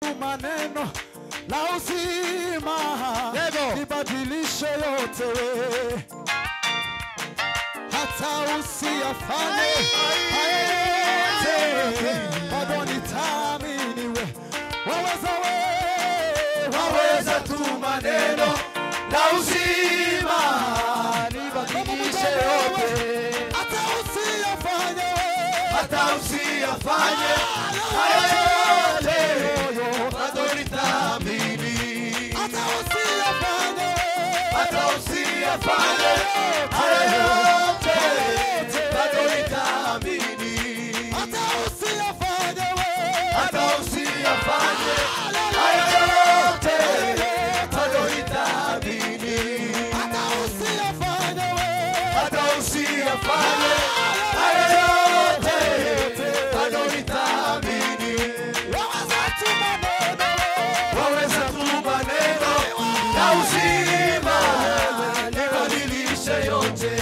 tuma neno la uzima libadilishe yote, hata usiyafanye yote, bado nitaamini wewe. Waweza tuma neno la uzima libadilishe yote, hata usiyafanye yote, bado nitaamini. Hata usiyafanye yote, bado nitaamini. Hata usiyafanye yote, bado nitaamini. Hata usiyafanye yote, bado nitaamini. Waweza tuma neno la uzima libadilishe yote.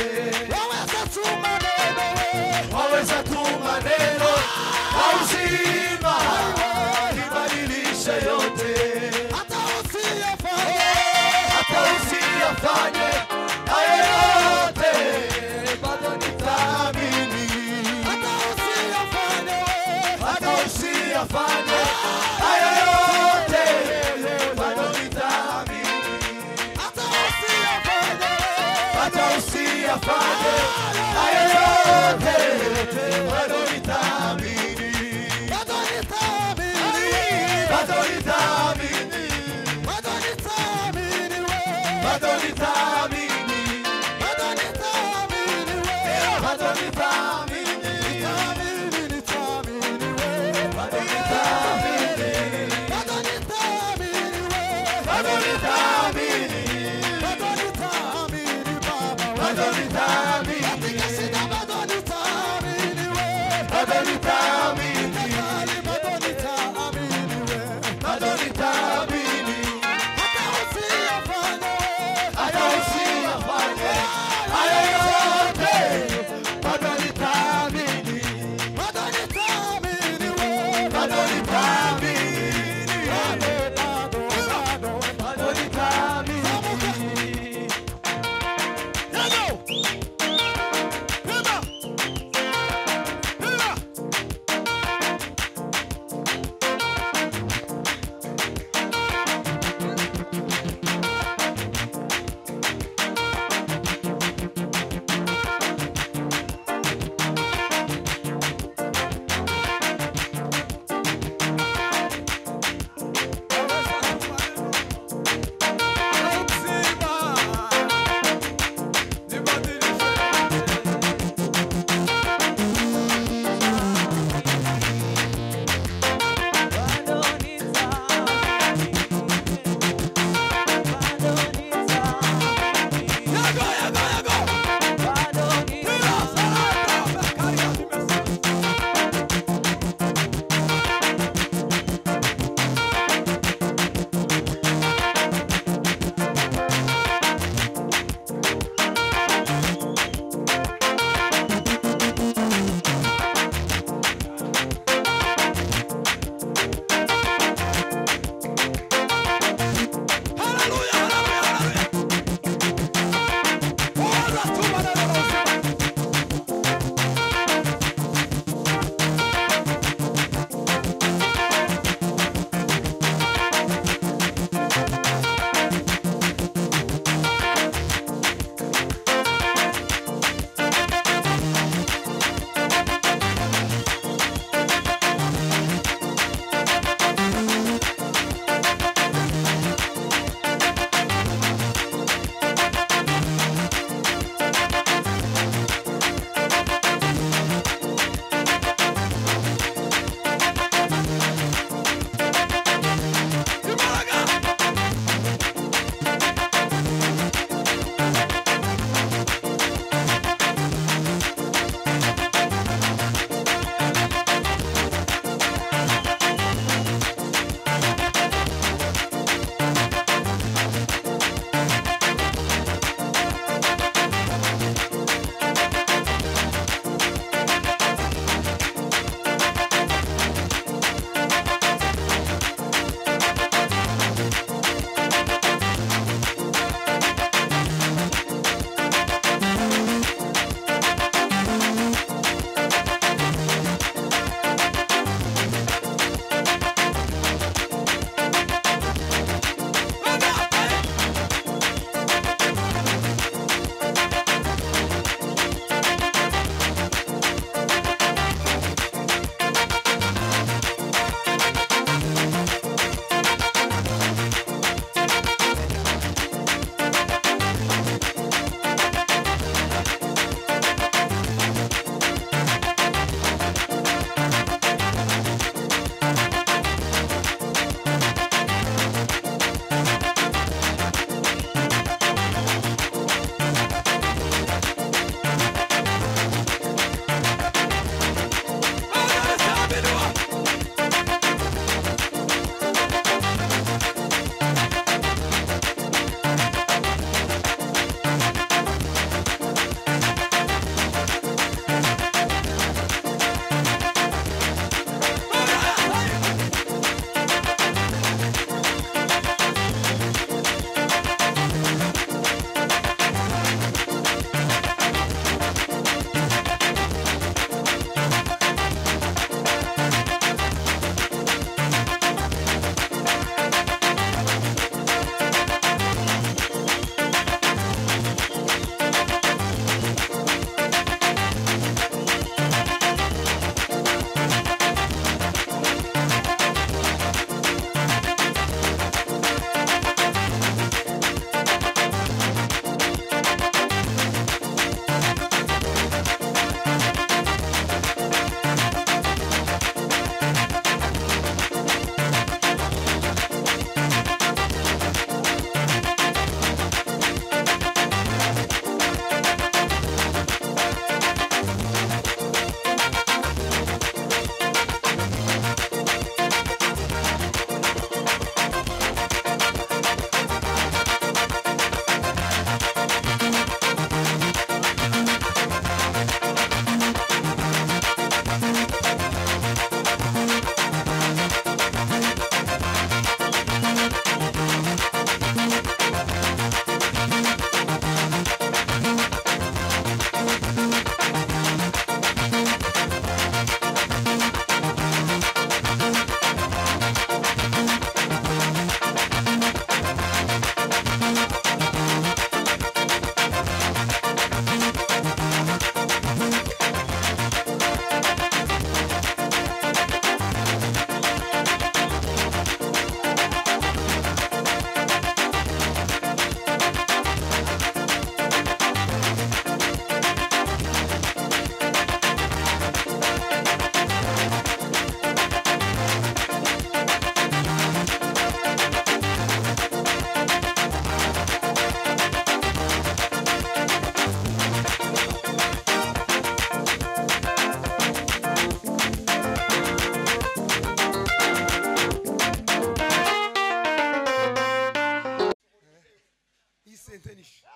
tentenisha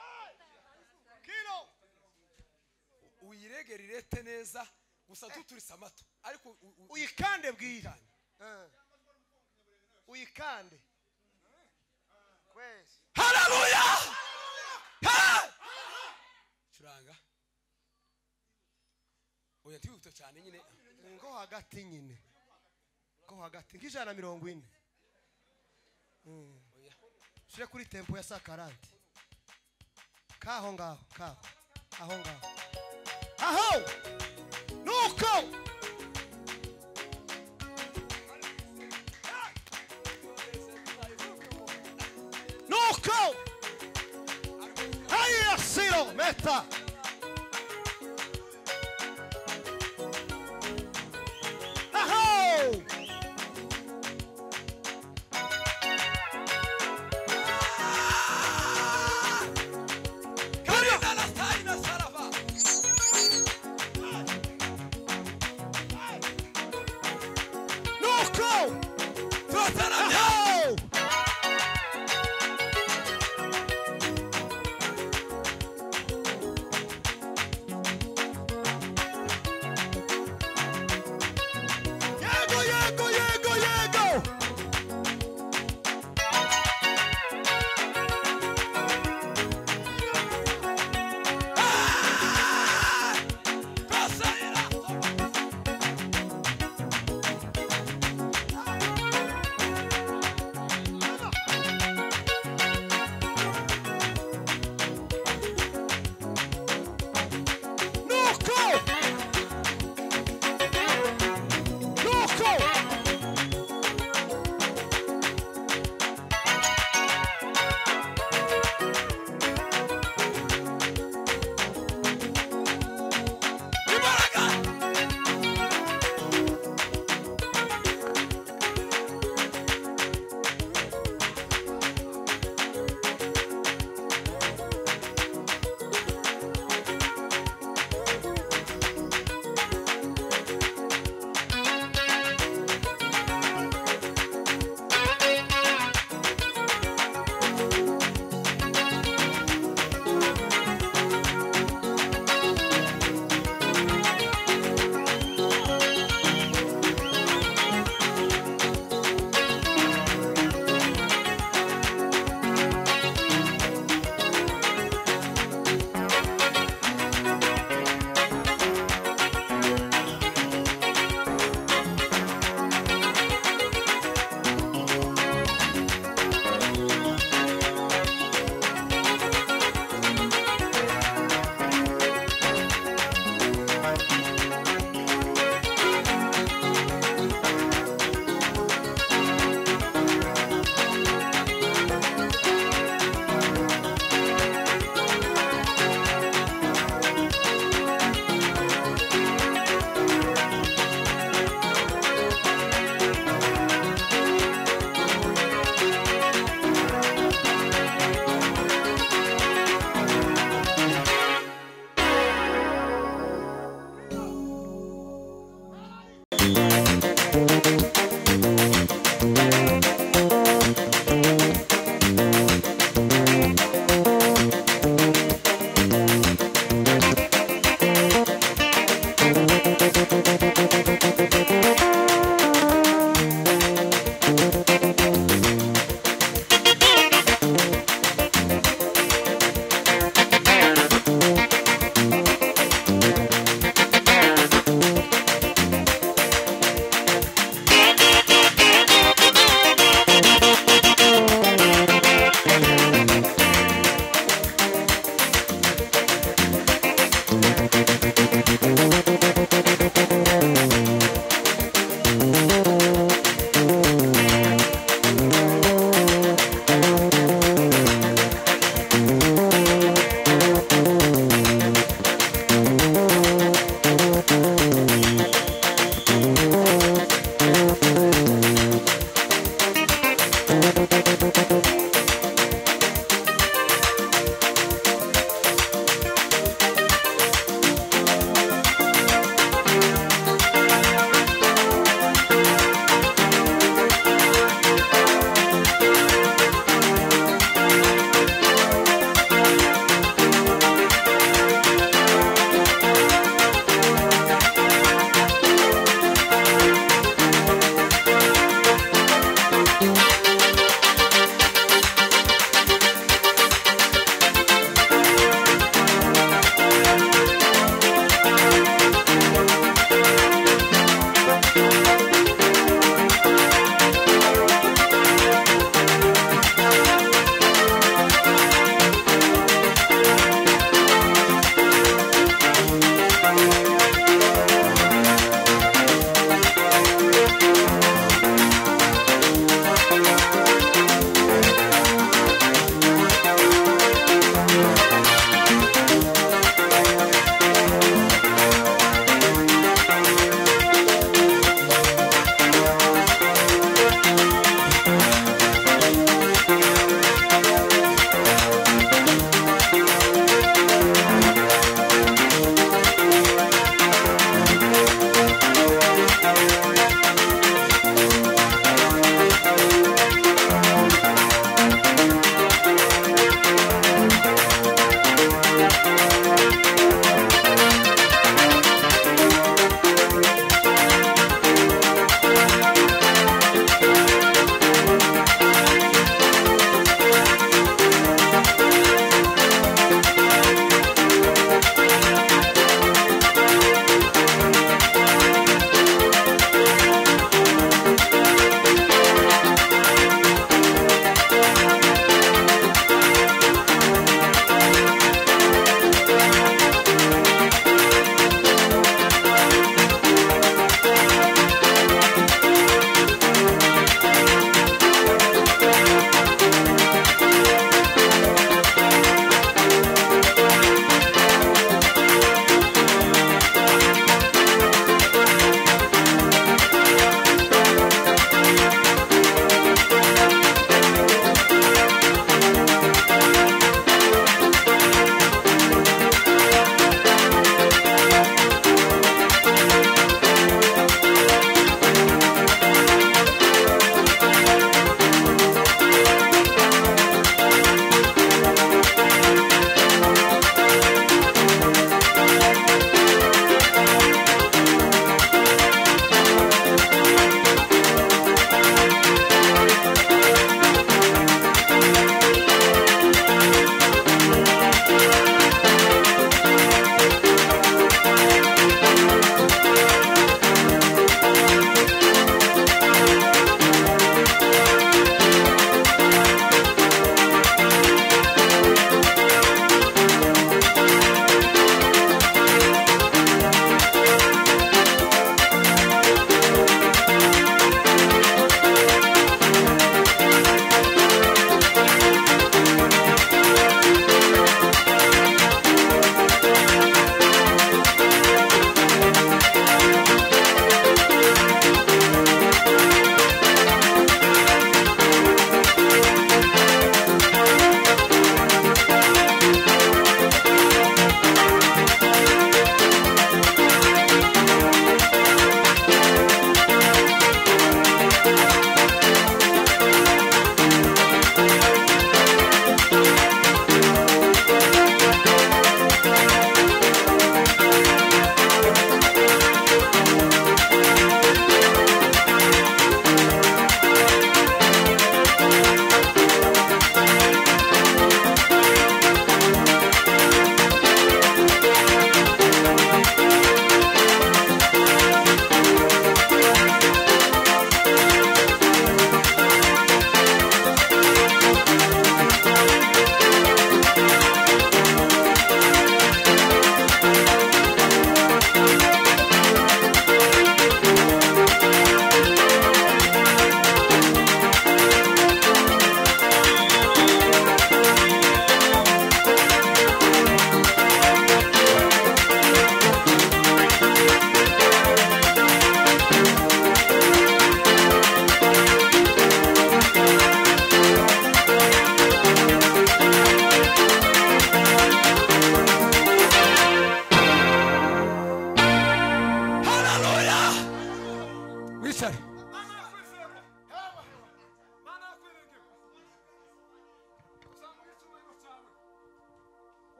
kilo uyirege rirete neza gusa tuturisa amato ariko uyikande bwira uyikande kwezi haleluya curanga oya ntiwuto cyane nyine ngo hagati nyine ko hagati nk'ijana 140 oya shire kuri tempo ya 140 kaho ngaho kaho aho ngaho aho nuko nuko haya siro meta aho karina la taina sarava nuko tutana aho yego yego yego yego kasaira nuko nuko imbaraga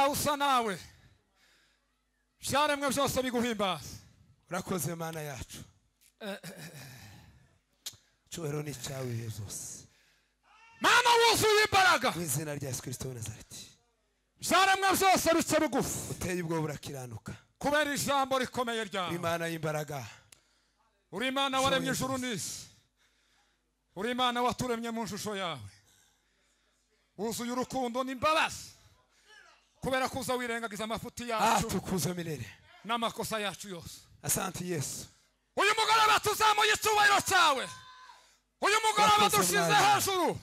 ntawe usa nawe byaremwe byose biguhimbaza urakoze mana yacu cyubahiro ni cyawe ibihe byose mana wuzuye imbaraga mu izina rya Yesu Kristo wa Nazareti byaremwe byose bice bugufi uteye ubwoba burakiranuka kubera ijambo rikomeye ryawe imana y'imbaraga uri imana waremye ijuru n'isi uri imana waturemye mu shusho yawe wuzuye urukundo n'imbabazi kubera kuza wirengagiza amafuti yacu tukuze milele n'amakosa yacu yose asante Yesu uyu mugoroba tuzamuye icyubahiro cyawe uyu mugoroba dushize hejuru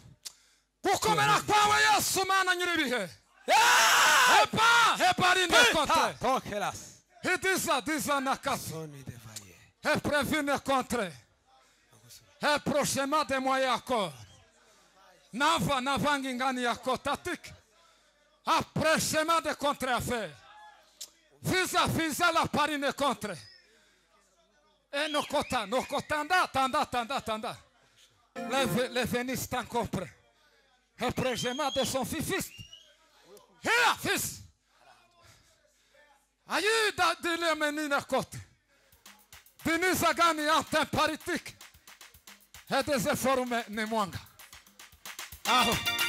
gukomera kwawe Yesu mana nyiribihe hepa rinde contre tokelas diza nakasi soni devaye previne contre prochainement de moi encore navangi ngani yako tatik prochainement de contre affaire visa la parine contre no kota tanda le veniste encore près prochainement de son fils here fils ayi da dile menina côte Denisa gani anten paritik. Het is een vorm ne mwanga. Aho.